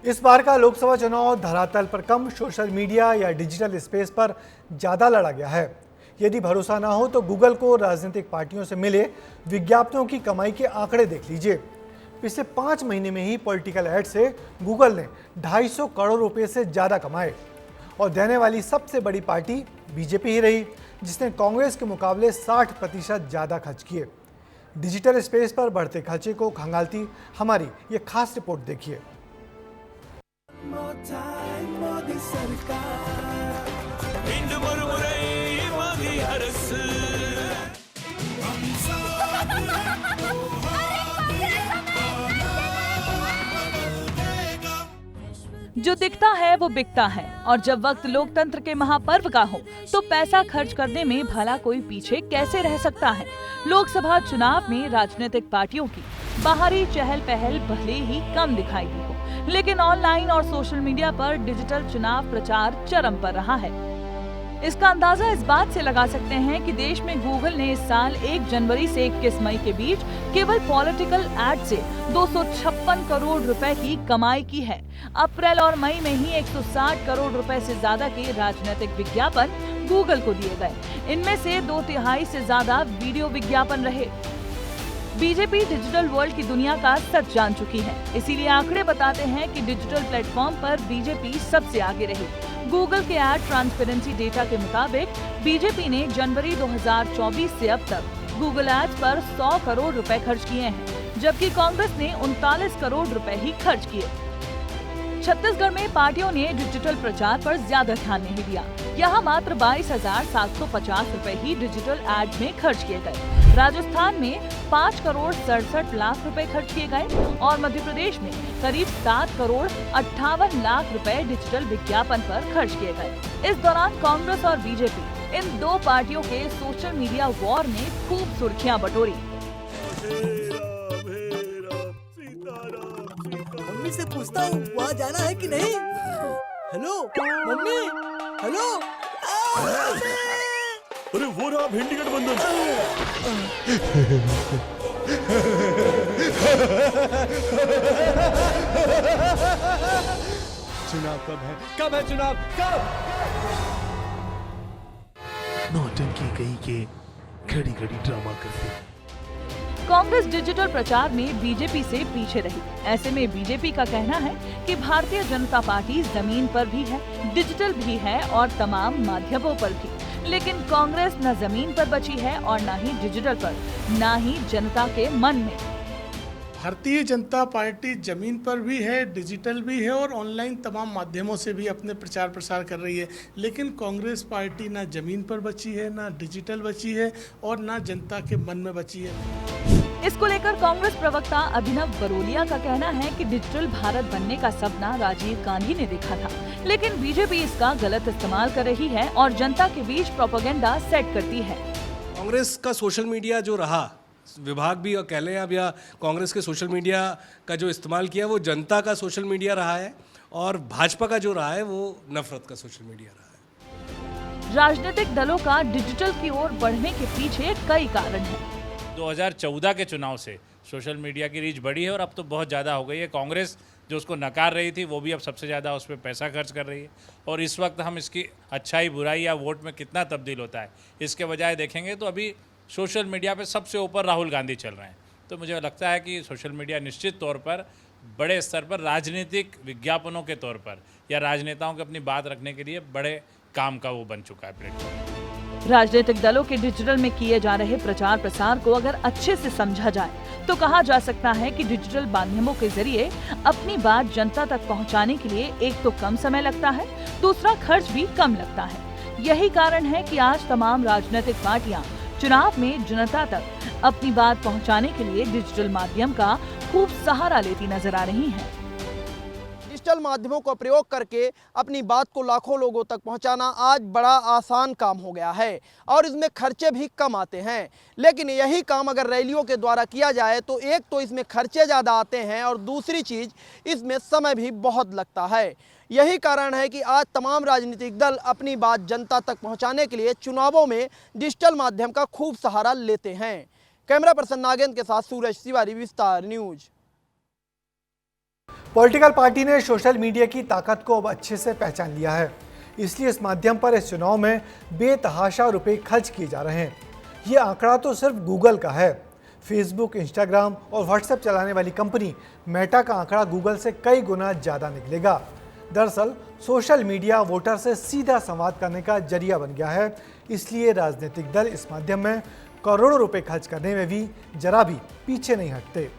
इस बार का लोकसभा चुनाव धरातल पर कम, सोशल मीडिया या डिजिटल स्पेस पर ज़्यादा लड़ा गया है। यदि भरोसा ना हो तो गूगल को राजनीतिक पार्टियों से मिले विज्ञापनों की कमाई के आंकड़े देख लीजिए। पिछले 5 महीने में ही पॉलिटिकल एड से गूगल ने 250 करोड़ रुपए से ज़्यादा कमाए और देने वाली सबसे बड़ी पार्टी बीजेपी ही रही, जिसने कांग्रेस के मुकाबले 60% ज़्यादा खर्च किए। डिजिटल स्पेस पर बढ़ते खर्चे को खंगालती हमारी ये खास रिपोर्ट देखिए। जो दिखता है वो बिकता है और जब वक्त लोकतंत्र के महापर्व का हो तो पैसा खर्च करने में भला कोई पीछे कैसे रह सकता है। लोकसभा चुनाव में राजनीतिक पार्टियों की बाहरी चहल पहल भले ही कम दिखाई दी हो, लेकिन ऑनलाइन और सोशल मीडिया पर डिजिटल चुनाव प्रचार चरम पर रहा है। इसका अंदाजा इस बात से लगा सकते हैं कि देश में गूगल ने इस साल 1 जनवरी से 21 मई के बीच केवल पॉलिटिकल एड से 256 करोड़ रुपए की कमाई की है। अप्रैल और मई में ही 160 करोड़ रुपए से ज्यादा के राजनीतिक विज्ञापन गूगल को दिए गए। इनमें से 2/3 से ज्यादा वीडियो विज्ञापन रहे। बीजेपी डिजिटल वर्ल्ड की दुनिया का सच जान चुकी है, इसीलिए आंकड़े बताते हैं कि डिजिटल प्लेटफॉर्म पर बीजेपी सबसे आगे रही। गूगल के एड ट्रांसपेरेंसी डेटा के मुताबिक बीजेपी ने जनवरी 2024 से अब तक गूगल एड्स पर 100 करोड़ रुपए खर्च किए हैं, जबकि कांग्रेस ने 39 करोड़ रुपए ही खर्च किए। छत्तीसगढ़ में पार्टियों ने डिजिटल प्रचार पर ज्यादा ध्यान नहीं दिया। यहाँ मात्र 22,750 रुपए ही डिजिटल एड में खर्च किए गए। राजस्थान में 5 करोड़ 67 लाख रुपए खर्च किए गए और मध्य प्रदेश में करीब 7 करोड़ 58 लाख रुपए डिजिटल विज्ञापन पर खर्च किए गए। इस दौरान कांग्रेस और बीजेपी इन दो पार्टियों के सोशल मीडिया वॉर ने खूब सुर्खियां बटोरी। मम्मी से पूछता हूँ वहाँ जाना है कि नहीं। Hello mummy, hello. अरे वो रहा भिंडी गठबंधन। चुनाव कब है? कब है चुनाव? कब? नौटंकी कहीं के घड़ी घड़ी ड्रामा करते। कांग्रेस डिजिटल प्रचार में बीजेपी से पीछे रही। ऐसे में बीजेपी का कहना है कि भारतीय जनता पार्टी जमीन पर भी है, डिजिटल भी है और तमाम माध्यमों पर भी। लेकिन कांग्रेस न जमीन पर बची है और न ही डिजिटल पर, न ही जनता के मन में। भारतीय जनता पार्टी जमीन पर भी है, डिजिटल भी है और ऑनलाइन तमाम माध्यमों से भी अपने प्रचार प्रसार कर रही है। लेकिन कांग्रेस पार्टी ना जमीन पर बची है, ना डिजिटल बची है और ना जनता के मन में बची है। इसको लेकर कांग्रेस प्रवक्ता अभिनव बरोलिया का कहना है कि डिजिटल भारत बनने का सपना राजीव गांधी ने देखा था, लेकिन बीजेपी इसका गलत इस्तेमाल कर रही है और जनता के बीच प्रोपेगेंडा सेट करती है। कांग्रेस का सोशल मीडिया जो रहा, विभाग भी और कह लें अब, या कांग्रेस के सोशल मीडिया का जो इस्तेमाल किया वो जनता का सोशल मीडिया रहा है और भाजपा का जो रहा है वो नफरत का सोशल मीडिया रहा है। राजनीतिक दलों का डिजिटल की ओर बढ़ने के पीछे कई कारण हैं। 2014 के चुनाव से सोशल मीडिया की रीच बढ़ी है और अब तो बहुत ज़्यादा हो गई है। कांग्रेस जो उसको नकार रही थी वो भी अब सबसे ज़्यादा उस पर पैसा खर्च कर रही है और इस वक्त हम इसकी अच्छाई बुराई या वोट में कितना तब्दील होता है इसके बजाय देखेंगे तो अभी सोशल मीडिया पे सबसे ऊपर राहुल गांधी चल रहे हैं। तो मुझे लगता है कि सोशल मीडिया निश्चित तौर पर बड़े स्तर पर राजनीतिक विज्ञापनों के तौर पर या राजनेताओं को अपनी बात रखने के लिए बड़े काम का वो बन चुका है प्लेटफॉर्म। राजनीतिक दलों के डिजिटल में किए जा रहे प्रचार प्रसार को अगर अच्छे से समझा जाए तो कहा जा सकता है कि डिजिटल माध्यमों के जरिए अपनी बात जनता तक पहुंचाने के लिए एक तो कम समय लगता है, दूसरा खर्च भी कम लगता है। यही कारण है कि आज तमाम राजनीतिक पार्टियां चुनाव में जनता तक अपनी बात पहुंचाने के लिए डिजिटल माध्यम का खूब सहारा लेती नजर आ रही हैं। डिजिटल माध्यमों का प्रयोग करके अपनी बात को लाखों लोगों तक पहुंचाना आज बड़ा आसान काम हो गया है और इसमें खर्चे भी कम आते हैं। लेकिन यही काम अगर रैलियों के द्वारा किया जाए तो एक तो इसमें खर्चे ज़्यादा आते हैं और दूसरी चीज़ इसमें समय भी बहुत लगता है। यही कारण है कि आज तमाम राजनीतिक दल अपनी बात जनता तक पहुंचाने के लिए चुनावों में डिजिटल माध्यम का खूब सहारा लेते हैं। कैमरा पर्सन नागेंद्र के साथ सूरज तिवारी, विस्तार न्यूज। पॉलिटिकल पार्टी ने सोशल मीडिया की ताकत को अब अच्छे से पहचान लिया है, इसलिए इस माध्यम पर इस चुनाव में बेतहाशा रुपए खर्च किए जा रहे हैं। ये आंकड़ा तो सिर्फ गूगल का है। फेसबुक, इंस्टाग्राम और व्हाट्सएप चलाने वाली कंपनी मेटा का आंकड़ा गूगल से कई गुना ज़्यादा निकलेगा। दरअसल सोशल मीडिया वोटर से सीधा संवाद करने का जरिया बन गया है, इसलिए राजनीतिक दल इस माध्यम में करोड़ों रुपए खर्च करने में भी जरा भी पीछे नहीं हटते।